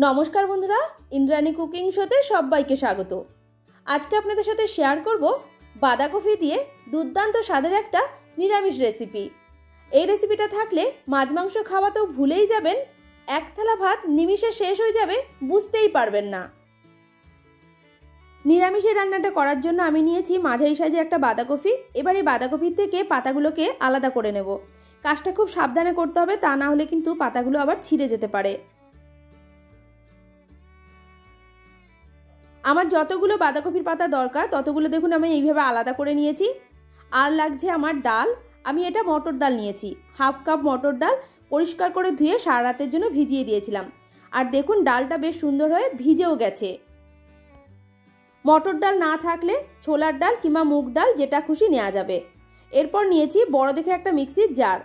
নমস্কার বন্ধুরা, ইন্দ্রাণী কুকিং শোতে সবাইকে স্বাগত। আজকে আপনাদের সাথে শেয়ার করব বাঁধাকপি দিয়ে দুর্দান্ত স্বাদের একটা নিরামিষ রেসিপি। এই রেসিপিটা থাকলে মাছ মাংস খাওয়া তো ভুলেই যাবেন, এক থালা ভাত নিমিষে শেষ হয়ে যাবে, বুঝতেই পারবেন না। নিরামিষের রান্নাটা করার জন্য আমি নিয়েছি মাঝারি সাইজের একটা বাঁধাকপি। এবার এই বাঁধাকপির থেকে পাতাগুলোকে আলাদা করে নেব। কাজটা খুব সাবধানে করতে হবে, তা না হলে কিন্তু পাতাগুলো আবার ছিঁড়ে যেতে পারে। আমার যতগুলো বাঁধাকপির পাতা দরকার ততগুলো দেখুন আমি এইভাবে আলাদা করে নিয়েছি। আর লাগছে আমার ডাল। আমি এটা মটর ডাল নিয়েছি, হাফ কাপ মটর ডাল পরিষ্কার করে ধুয়ে সারা রাতের জন্য ভিজিয়ে দিয়েছিলাম। আর দেখুন ডালটা বেশ সুন্দর হয়ে ভিজেও গেছে। মটর ডাল না থাকলে ছোলার ডাল কিংবা মুগ ডাল যেটা খুশি নেওয়া যাবে। এরপর নিয়েছি বড় দেখে একটা মিক্সির জার।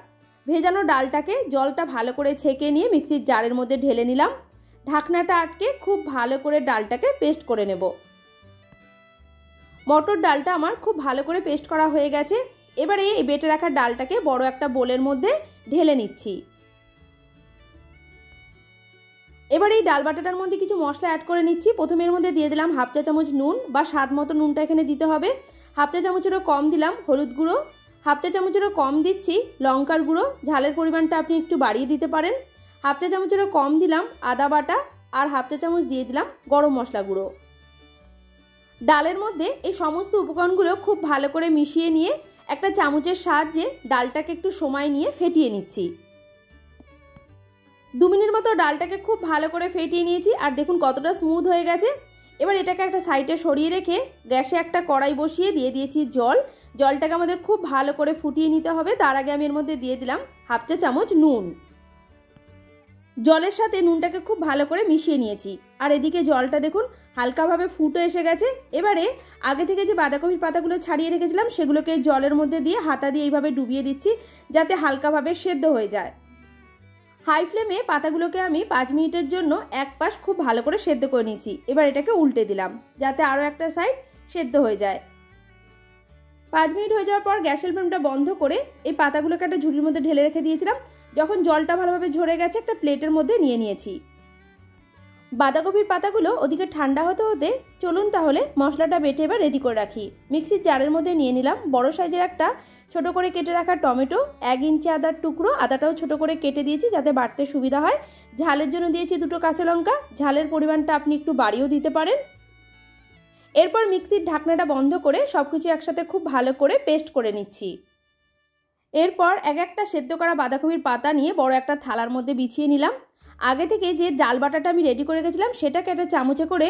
ভেজানো ডালটাকে জলটা ভালো করে ছেঁকে নিয়ে মিক্সির জারের মধ্যে ঢেলে নিলাম। ঢাকনাটা আটকে খুব ভালো করে ডালটাকে পেস্ট করে নেব। মটর ডালটা আমার খুব ভালো করে পেস্ট করা হয়ে গেছে। এবারে এই বেটে রাখা ডালটাকে বড় একটা বোলের মধ্যে ঢেলে নিচ্ছি। এবার এই ডাল বাটাটার মধ্যে কিছু মশলা অ্যাড করে নিচ্ছি। প্রথমে এর মধ্যে দিয়ে দিলাম হাফ চা চামচ নুন, বা স্বাদ মতো নুনটা এখানে দিতে হবে। হাফ চা চামচেরও কম দিলাম হলুদ গুঁড়ো, হাফ চা চামচেরও কম দিচ্ছি লঙ্কার গুঁড়ো। ঝালের পরিমাণটা আপনি একটু বাড়িয়ে দিতে পারেন। হাফ চা চামচেরও কম দিলাম আদা বাটা, আর হাফ চা চামচ দিয়ে দিলাম গরম মশলা গুঁড়ো। ডালের মধ্যে এই সমস্ত উপকরণগুলো খুব ভালো করে মিশিয়ে নিয়ে একটা চামচের সাহায্যে ডালটাকে একটু সময় নিয়ে ফেটিয়ে নিচ্ছি। 2 মিনিট মতো ডালটাকে খুব ভালো করে ফেটিয়ে নিয়েছি। আর দেখুন কতটা স্মুথ হয়ে গেছে। এবার এটাকে একটা সাইডে সরিয়ে রেখে গ্যাসে একটা কড়াই বসিয়ে দিয়ে দিয়েছি জল। জলটাকে আমাদের খুব ভালো করে ফুটিয়ে নিতে হবে। তার আগে আমি এর মধ্যে দিয়ে দিলাম হাফ চা চামচ নুন। জলের সাথে নুনটাকে খুব ভালো করে মিশিয়ে নিয়েছি। আর এদিকে জলটা দেখুন হালকাভাবে ফুটে এসে গেছে। এবারে আগে থেকে যে বাঁধাকপির পাতাগুলো ছাড়িয়ে রেখেছিলাম সেগুলোকে জলের মধ্যে দিয়ে হাতা দিয়ে এইভাবে ডুবিয়ে দিচ্ছি, যাতে হালকাভাবে সেদ্ধ হয়ে যায়। হাই ফ্লেমে পাতাগুলোকে আমি 5 মিনিটের জন্য এক পাশ খুব ভালো করে সেদ্ধ করে নিয়েছি। এবার এটাকে উল্টে দিলাম যাতে আরও একটা সাইড সেদ্ধ হয়ে যায়। 5 মিনিট হয়ে যাওয়ার পর গ্যাসের ফ্লেমটা বন্ধ করে এই পাতাগুলোকে একটা ঝুড়ির মধ্যে ঢেলে রেখে দিয়েছিলাম। যখন জলটা ভালোভাবে ঝরে গেছে একটা প্লেটের মধ্যে নিয়ে নিয়েছি। বাঁধাকপির পাতাগুলো ওদিকে ঠান্ডা হতে হতে চলুন তাহলে মশলাটা বেটে এবার রেডি করে রাখি। মিক্সির জারের মধ্যে নিয়ে নিলাম বড় সাইজের একটা ছোট করে কেটে রাখা টমেটো, 1 ইঞ্চি আদার টুকরো। আদাটাও ছোট করে কেটে দিয়েছি যাতে বাটতে সুবিধা হয়। ঝালের জন্য দিয়েছি 2টো কাঁচা লঙ্কা। ঝালের পরিমাণটা আপনি একটু বাড়িয়েও দিতে পারেন। এরপর মিক্সির ঢাকনাটা বন্ধ করে সবকিছু একসাথে খুব ভালো করে পেস্ট করে নিচ্ছি। এরপর এক একটা সেদ্ধ করা বাঁধাকপির পাতা নিয়ে বড় একটা থালার মধ্যে বিছিয়ে নিলাম। আগে থেকে যে ডাল বাটাটা আমি রেডি করে গেছিলাম সেটাকে একটা চামচে করে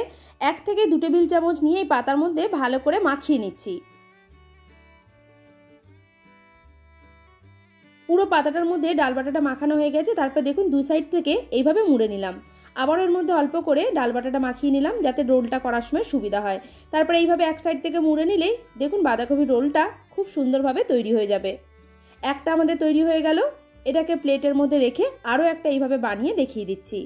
1 থেকে 2 টেবিল চামচ নিয়ে এই পাতার মধ্যে ভালো করে মাখিয়ে নিচ্ছি। পুরো পাতাটার মধ্যে ডাল বাটাটা মাখানো হয়ে গেছে। তারপর দেখুন 2 সাইড থেকে এইভাবে মুড়ে নিলাম। আবার এর মধ্যে অল্প করে ডাল বাটাটা মাখিয়ে নিলাম যাতে রোলটা করার সময় সুবিধা হয়। তারপরে এইভাবে এক সাইড থেকে মুড়ে নিলেই দেখুন বাঁধাকপির রোলটা খুব সুন্দরভাবে তৈরি হয়ে যাবে। একটা আমাদের তৈরি হয়ে গেল। এটাকে প্লেটের মধ্যে রেখে আরও একটা এইভাবে বানিয়ে দেখিয়ে দিচ্ছি।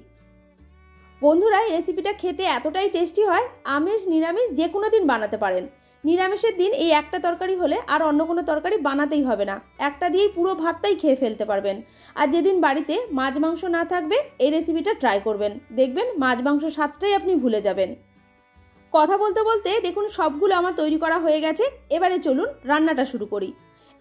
বন্ধুরা, এই রেসিপিটা খেতে এতটাই টেস্টি হয়, আমিষ নিরামিষ যে কোনো দিন বানাতে পারেন। নিরামিষের দিন এই একটা তরকারি হলে আর অন্য কোনো তরকারি বানাতেই হবে না, একটা দিয়েই পুরো ভাতটাই খেয়ে ফেলতে পারবেন। আর যেদিন বাড়িতে মাছ মাংস না থাকবে এই রেসিপিটা ট্রাই করবেন, দেখবেন মাছ মাংস স্বাদটাই আপনি ভুলে যাবেন। কথা বলতে বলতে দেখুন সবগুলো আমার তৈরি করা হয়ে গেছে। এবারে চলুন রান্নাটা শুরু করি।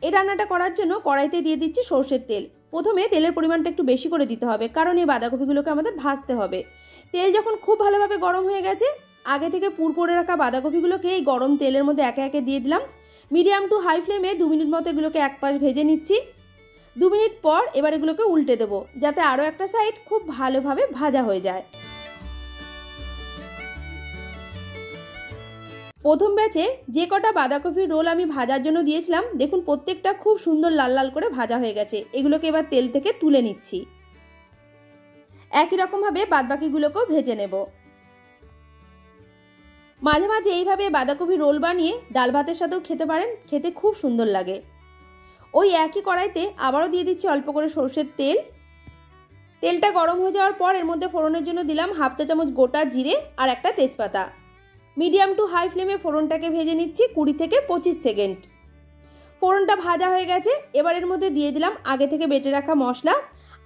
এই রান্নাটা করার জন্য কড়াইতে দিয়ে দিচ্ছি সর্ষের তেল। প্রথমে তেলের পরিমাণটা একটু বেশি করে দিতে হবে, কারণ এই বাঁধাকপিগুলোকে আমাদের ভাজতে হবে। তেল যখন খুব ভালোভাবে গরম হয়ে গেছে আগে থেকে পুর করে রাখা বাঁধাকপিগুলোকে এই গরম তেলের মধ্যে একে একে দিয়ে দিলাম। মিডিয়াম টু হাই ফ্লেমে 2 মিনিট মতো এগুলোকে এক পাশ ভেজে নিচ্ছি। 2 মিনিট পর এবার এগুলোকে উল্টে দেবো যাতে আরও একটা সাইড খুব ভালোভাবে ভাজা হয়ে যায়। প্রথম ব্যাচে যে কটা বাঁধাকপির রোল আমি ভাজার জন্য দিয়েছিলাম দেখুন প্রত্যেকটা খুব সুন্দর লাল লাল করে ভাজা হয়ে গেছে। এগুলোকে এবার তেল থেকে তুলে নিচ্ছি। একই রকমভাবে বাদবাকিগুলোকেও ভেজে নেব। মাঝে মাঝে এইভাবে বাঁধাকপির রোল বানিয়ে ডাল ভাতের সাথেও খেতে পারেন, খেতে খুব সুন্দর লাগে। ওই একই কড়াইতে আবারও দিয়ে দিচ্ছি অল্প করে সর্ষের তেল। তেলটা গরম হয়ে যাওয়ার পর এর মধ্যে ফোড়নের জন্য দিলাম হাফ চা চামচ গোটা জিরে আর একটা তেজপাতা। মিডিয়াম টু হাই ফ্লেমে ফোড়নটাকে ভেজে নিচ্ছি 20 থেকে 25 সেকেন্ড। ফোড়নটা ভাজা হয়ে গেছে। এবার এর মধ্যে দিয়ে দিলাম আগে থেকে বেটে রাখা মশলা।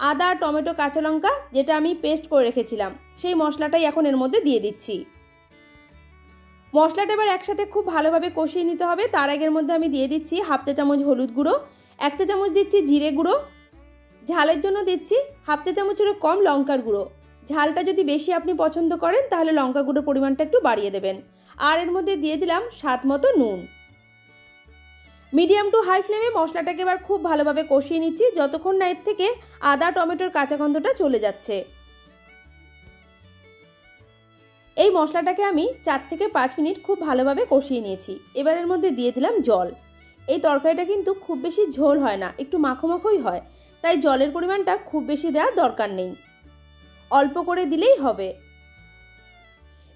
আদা, টমেটো, কাঁচা লঙ্কা যেটা আমি পেস্ট করে রেখেছিলাম সেই মশলাটাই এখন এর মধ্যে দিয়ে দিচ্ছি। মশলাটা এবার একসাথে খুব ভালোভাবে কষিয়ে নিতে হবে। তার আগের মধ্যে আমি দিয়ে দিচ্ছি হাফ চা চামচ হলুদ গুঁড়ো, 1 চা চামচ দিচ্ছি জিরে গুঁড়ো, ঝালের জন্য দিচ্ছি হাফ চা চামচেরও কম লঙ্কার গুঁড়ো। ঝালটা যদি বেশি আপনি পছন্দ করেন তাহলে লঙ্কা গুঁড়োর পরিমাণটা একটু বাড়িয়ে দেবেন। আর এর মধ্যে দিয়ে দিলাম স্বাদ মতো নুন। মিডিয়াম টু হাই ফ্লেমে মশলাটাকে এবার খুব ভালোভাবে কষিয়ে নিচ্ছি যতক্ষণ না এর থেকে আদা টমেটোর কাঁচা গন্ধটা চলে যাচ্ছে। এই মশলাটাকে আমি 4 থেকে 5 মিনিট খুব ভালোভাবে কষিয়ে নিয়েছি। এবার এর মধ্যে দিয়ে দিলাম জল। এই তরকারিটা কিন্তু খুব বেশি ঝোল হয় না, একটু মাখো মাখোই হয়, তাই জলের পরিমাণটা খুব বেশি দেওয়ার দরকার নেই, অল্প করে দিলেই হবে।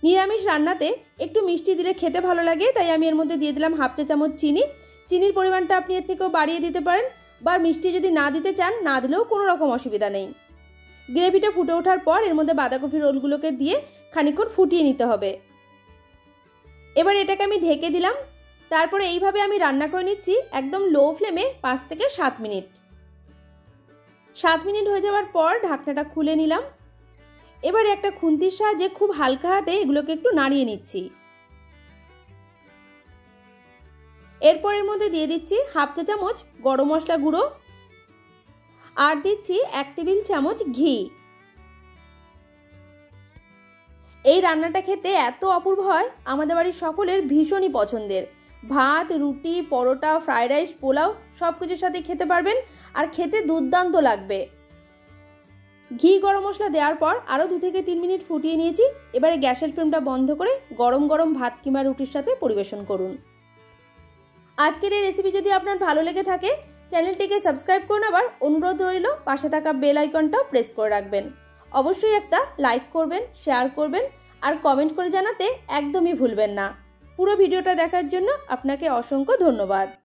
নিরামিষ রান্নাতে একটু মিষ্টি দিলে খেতে ভালো লাগে, তাই আমি এর মধ্যে দিয়ে দিলাম হাফ চা চামচ চিনি। চিনির পরিমাণটা আপনি এর থেকেও বাড়িয়ে দিতে পারেন, বা মিষ্টি যদি না দিতে চান না দিলেও কোনো রকম অসুবিধা নেই। গ্রেভিটা ফুটে ওঠার পর এর মধ্যে বাঁধাকপি রোলগুলোকে দিয়ে খানিকক্ষণ ফুটিয়ে নিতে হবে। এবার এটাকে আমি ঢেকে দিলাম। তারপরে এইভাবে আমি রান্না করে নিচ্ছি একদম লো ফ্লেমে 5 থেকে 7 মিনিট। 7 মিনিট হয়ে যাওয়ার পর ঢাকনাটা খুলে নিলাম। এবারে একটা খুন্তির সাহায্যে খুব হালকা হাতে এগুলোকে একটু নাড়িয়ে নিচ্ছি। এরপর এর মধ্যে দিয়ে দিচ্ছি হাফ চা চামচ গরম মশলা গুঁড়ো আর দিচ্ছি 1 টেবিল চামচ ঘি। এই রান্নাটা খেতে এত অপূর্ব হয়, আমাদের বাড়ির সকলের ভীষণই পছন্দের। ভাত, রুটি, পরোটা, ফ্রাইড রাইস, পোলাও সব কিছুর সাথে খেতে পারবেন, আর খেতে দুর্দান্ত লাগবে। ঘি গরম মশলা দেওয়ার পর আরও 2 থেকে 3 মিনিট ফুটিয়ে নিয়েছি। এবারে গ্যাসের ফ্লেমটা বন্ধ করে গরম গরম ভাত কিংবা রুটির সাথে পরিবেশন করুন। আজকের এই রেসিপি যদি আপনার ভালো লেগে থাকে চ্যানেলটিকে সাবস্ক্রাইব করুন। আবার অনুরোধ রইল পাশে থাকা বেল আইকনটাও প্রেস করে রাখবেন। অবশ্যই একটা লাইক করবেন, শেয়ার করবেন আর কমেন্ট করে জানাতে একদমই ভুলবেন না। পুরো ভিডিওটা দেখার জন্য আপনাকে অসংখ্য ধন্যবাদ।